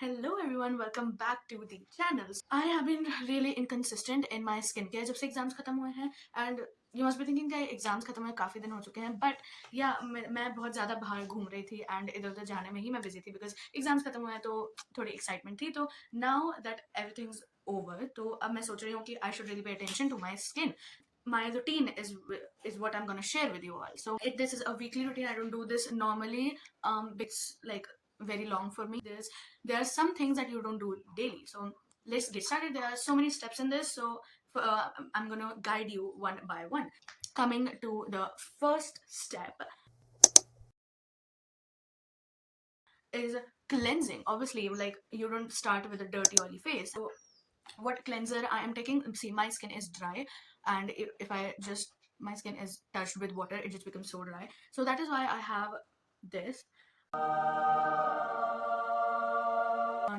Hello everyone, welcome back to the channel. I have been really inconsistent in my skincare जब से exams खत्म हुए हैं and you must be thinking कि exams खत्म हुए काफ़ी दिन हो चुके हैं but yeah मैं बहुत ज़्यादा बाहर घूम रही थी and इधर उधर जाने में ही मैं बिजी थी because एग्जाम्स खत्म हुए हैं तो थोड़ी एक्साइटमेंट थी तो now that everything's over तो अब मैं सोच रही हूँ कि I should really pay attention to my skin. My routine is what I'm gonna share with you all. So this is a weekly routine. I don't do this normally. It's like very long for me. There are some things that you don't do daily. So let's get started. There are so many steps in this. So I'm gonna guide you one by one. Coming to the first step is cleansing. Obviously, like you don't start with a dirty oily face. So what cleanser I am taking, see my skin is dry and if I just my skin is touched with water it just becomes so dry, so that is why I have this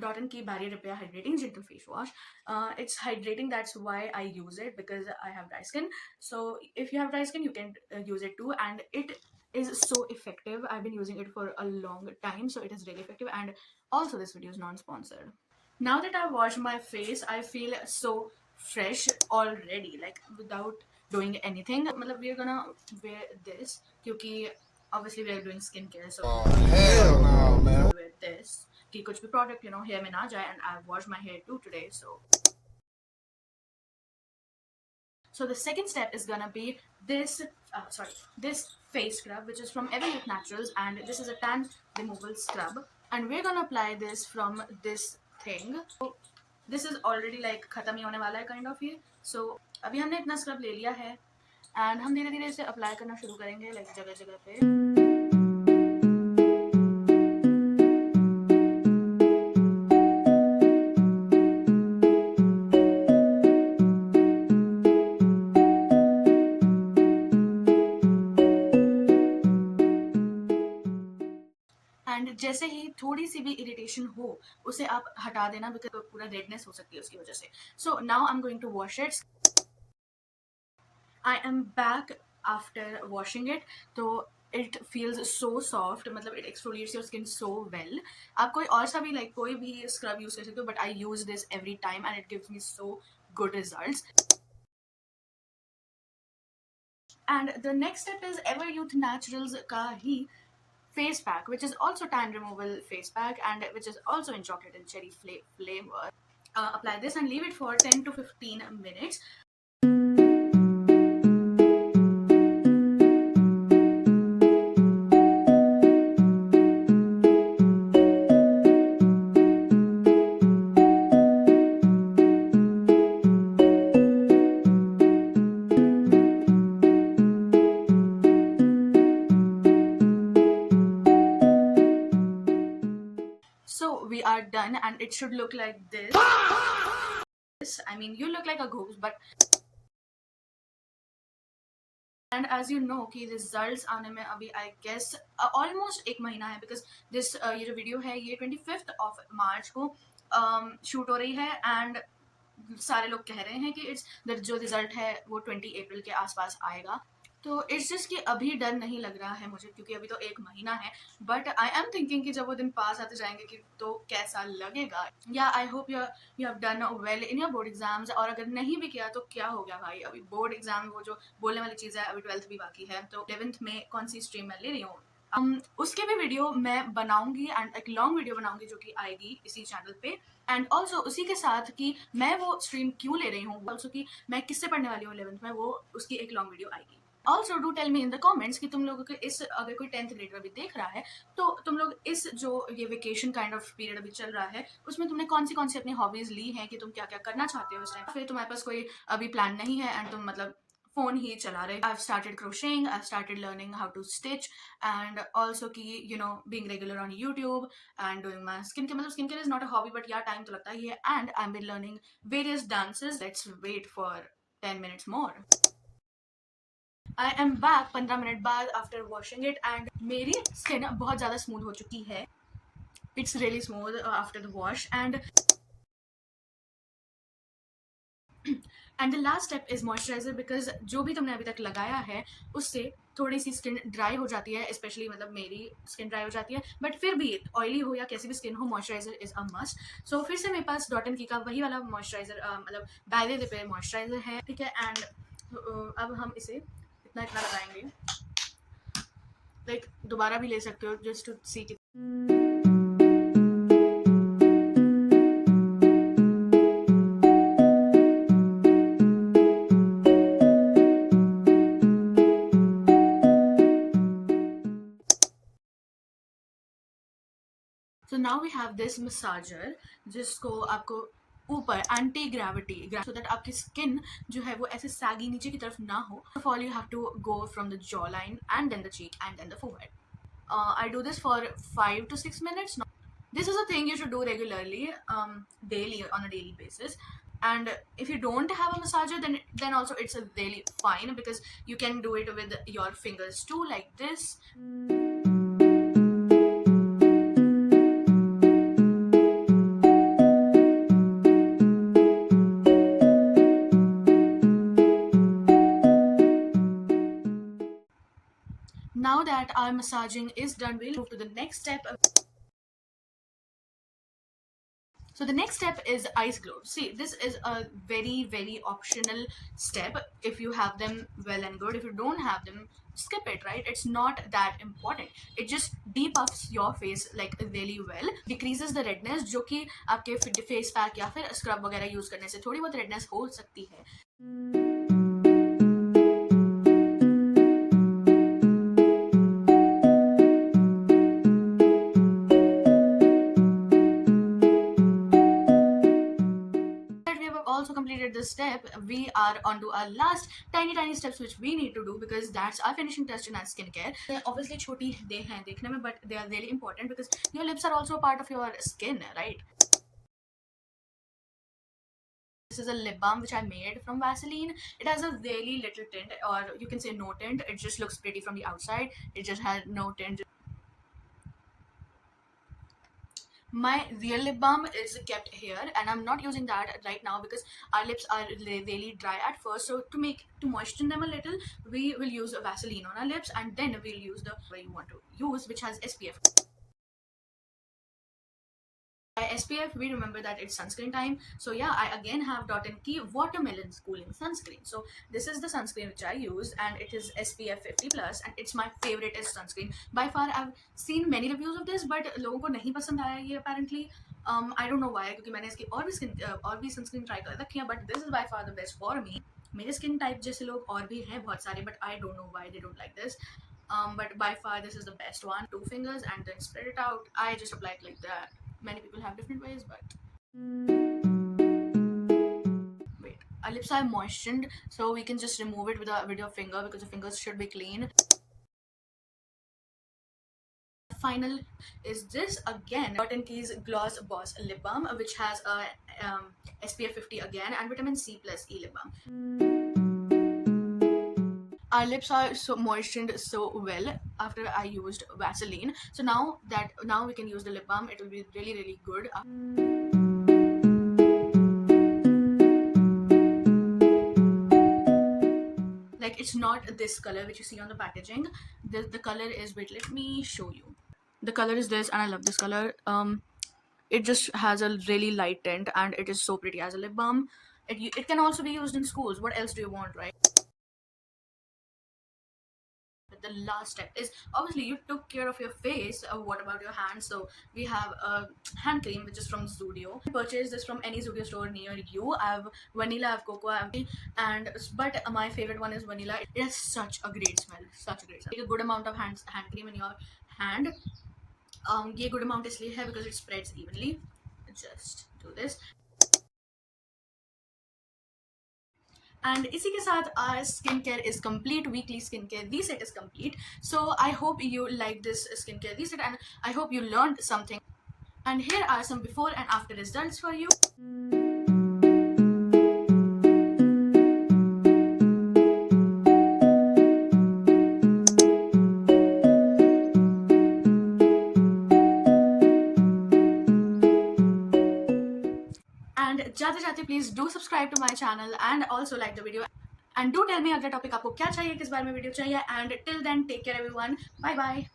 Dot & Key Barrier Repair Hydrating Gentle Face Wash. It's hydrating, that's why I use it, because I have dry skin. So if you have dry skin you can use it too, and it is so effective. I've been using it for a long time, so it is really effective. And also this video is non-sponsored. Now that I've washed my face, I feel so fresh already, like without doing anything. Matlab, we're gonna wear this because obviously we are doing skincare, so Hell no, man. wear this कि कुछ भी product hair में ना जाए, and I've washed my hair too today. So the second step is gonna be this this face scrub, which is from Everyuth Naturals, and this is a tan removal scrub, and we're gonna apply this from this thing. So this is already like खत्म ही होने वाला है kind of ये. So अभी हमने इतना scrub ले लिया है and हम धीरे धीरे इसे apply करना शुरू करेंगे like जगह जगह पे. एंड जैसे ही थोड़ी सी भी इरिटेशन हो उसे आप हटा देना, बिकॉज पूरा रेडनेस हो सकती है उसकी वजह से. So now I am going to wash it. I am back after washing it. तो इट फील्स सो सॉफ्ट, मतलब it exfoliates your skin so well. आप कोई और सा भी लाइक कोई भी स्क्रब यूज कर सकते हो, but I use this every time and it gives me so good results. And the next step is Everyuth Naturals का ही face pack, which is also tan removal face pack and which is also in chocolate and cherry flavor. Apply this and leave it for 10 to 15 minutes. So we are done and it should look like this. I mean, you look like a ghost, but and as you know कि results आने में अभी I guess almost एक महीना है, because this ये जो video है ये 25th of March को shoot हो रही है and सारे लोग कह रहे हैं कि जो रिजल्ट है वो 20 अप्रैल के आसपास आएगा. तो इट्स जस्ट कि अभी डर नहीं लग रहा है मुझे, क्योंकि अभी तो एक महीना है, बट आई एम थिंकिंग कि जब वो दिन पास आते जाएंगे कि तो कैसा लगेगा. या I hope you have done well in your board exams. और अगर नहीं भी किया तो क्या हो गया भाई, अभी बोर्ड एग्जाम वो जो बोलने वाली चीज़ है, अभी 12th भी बाकी है. तो 11th में कौन सी स्ट्रीम मैं ले रही हूँ उसके भी वीडियो मैं बनाऊंगी एंड एक लॉन्ग वीडियो बनाऊंगी जो कि आएगी इसी चैनल पे. एंड ऑल्सो उसी के साथ कि मैं वो स्ट्रीम क्यों ले रही हूँ, ऑल्सो कि मैं किससे पढ़ने वाली हूँ 11th में, वो उसकी एक लॉन्ग वीडियो आएगी. Also do tell me in the comments कि तुम लोगों के इस अगर कोई 10th ग्रेडर अभी देख रहा है तो तुम लोग इस जो ये वेकेशन काइंड ऑफ पीरियड अभी चल रहा है उसमें तुमने कौन सी अपनी हॉबीज ली हैं, कि तुम क्या क्या करना चाहते हो इस टाइम. फिर तुम्हारे पास कोई अभी प्लान नहीं है एंड तुम मतलब फोन ही चला रहे. I've started crocheting, I've started learning how to stitch, and also कि being regular on YouTube and doing my skincare. मतलब skincare is not a hobby, but yeah time तो लगता ही है. And I've been learning various dances. Let's wait for 10 minutes more. I am back 15 minute बाद after washing it and मेरी skin बहुत ज़्यादा smooth हो चुकी है. It's really smooth after the wash. And and the last step is moisturiser, because जो भी तुमने अभी तक लगाया है उससे थोड़ी सी स्किन ड्राई हो जाती है, स्पेशली मतलब मेरी स्किन ड्राई हो जाती है, बट फिर भी ऑयली हो या कैसी भी स्किन हो, मॉइस्चराइजर इज अ मस्ट। सो फिर से मेरे पास डॉट एंड की का वही वाला मॉइस्चराइजर, मतलब डायले रिपेयर मॉइस्चराइजर है, ठीक है। एंड अब हम इसे इतना इतना लगाएंगे, लाइक दोबारा भी ले सकते हो just to see. So now we have this massager जिसको आपको ऊपर एंटी ग्रेविटी, सो दैट आपकी स्किन जो है वो ऐसे सैगी नीचे की तरफ ना हो। First of all you have to go from the jaw line and then the cheek and then the forehead. I do this for 5 to 6 minutes. This is a thing you should do regularly, daily, on a daily basis. And if you don't have a massager, then also it's a really fine, because you can do it with your fingers too, like this. Now that our massaging is done, we'll move to the next step. So the next step is ice globes. See, this is a very optional step. If you have them, well and good. If you don't have them, skip it, right? It's not that important. It just depuffs your face like really well, decreases the redness, जो कि आपके face pack या फिर scrub वगैरह use करने से थोड़ी बहुत रेडनेस हो सकती है। Also completed this step, we are on to our last tiny steps which we need to do, because that's our finishing touch in our skincare. They're obviously choti they hain dekhne mein, but they are really important because your lips are also a part of your skin, right? This is a lip balm which I made from Vaseline. It has a really little tint, or you can say no tint. It just looks pretty from the outside. It just has no tint. My real lip balm is kept here, and I'm not using that right now because our lips are really dry at first. So to moisten them a little, we will use a Vaseline on our lips, and then we'll use the way you want to use, which has SPF. By SPF, we remember that it's sunscreen time. So yeah, I again have Dot & Key Watermelon Cooling Sunscreen. So this is the sunscreen which I use, and it is SPF 50 plus, and it's my favorite sunscreen by far. I've seen many reviews of this, but लोगों को नहीं पसंद आया ये apparently. I don't know why, क्योंकि मैंने इसकी और भी sunscreen try कर रखी है, but this is by far the best for me. मेरे skin type जैसे लोग और भी हैं बहुत सारे, but I don't know why they don't like this. But by far this is the best one. 2 fingers and then spread it out. I just apply it like that. Many people have different ways, but wait, our lips are moistened, so we can just remove it with your finger, because the fingers should be clean. Final is this again, Dot & Key's Gloss Boss Lip Balm, which has a SPF 50 again and vitamin C plus E lip balm. Our lips are so moistened so well after I used Vaseline. So now we can use the lip balm. It will be really good. Like, it's not this color which you see on the packaging. The color is, wait, let me show you. The color is this, and I love this color. It just has a really light tint, and it is so pretty as a lip balm. It can also be used in schools. What else do you want, right? The last step is, obviously you took care of your face. What about your hands? So we have a hand cream which is from Zudio. Purchase this from any Zudio store near you. I have vanilla, I have cocoa, but my favorite one is vanilla. It has such a great smell. Take a good amount of hand cream in your hand. ये good amount इसलिए है because it spreads evenly. Just do this. And इसी के साथ our skincare is complete. Weekly skincare reset is complete. So I hope you like this skincare reset, and I hope you learned something. And here are some before and after results for you. And जाते जाते please do subscribe to my channel and also like the video and do tell me अगला topic आपको क्या चाहिए, किस बारे में video चाहिए, and till then take care everyone, bye bye.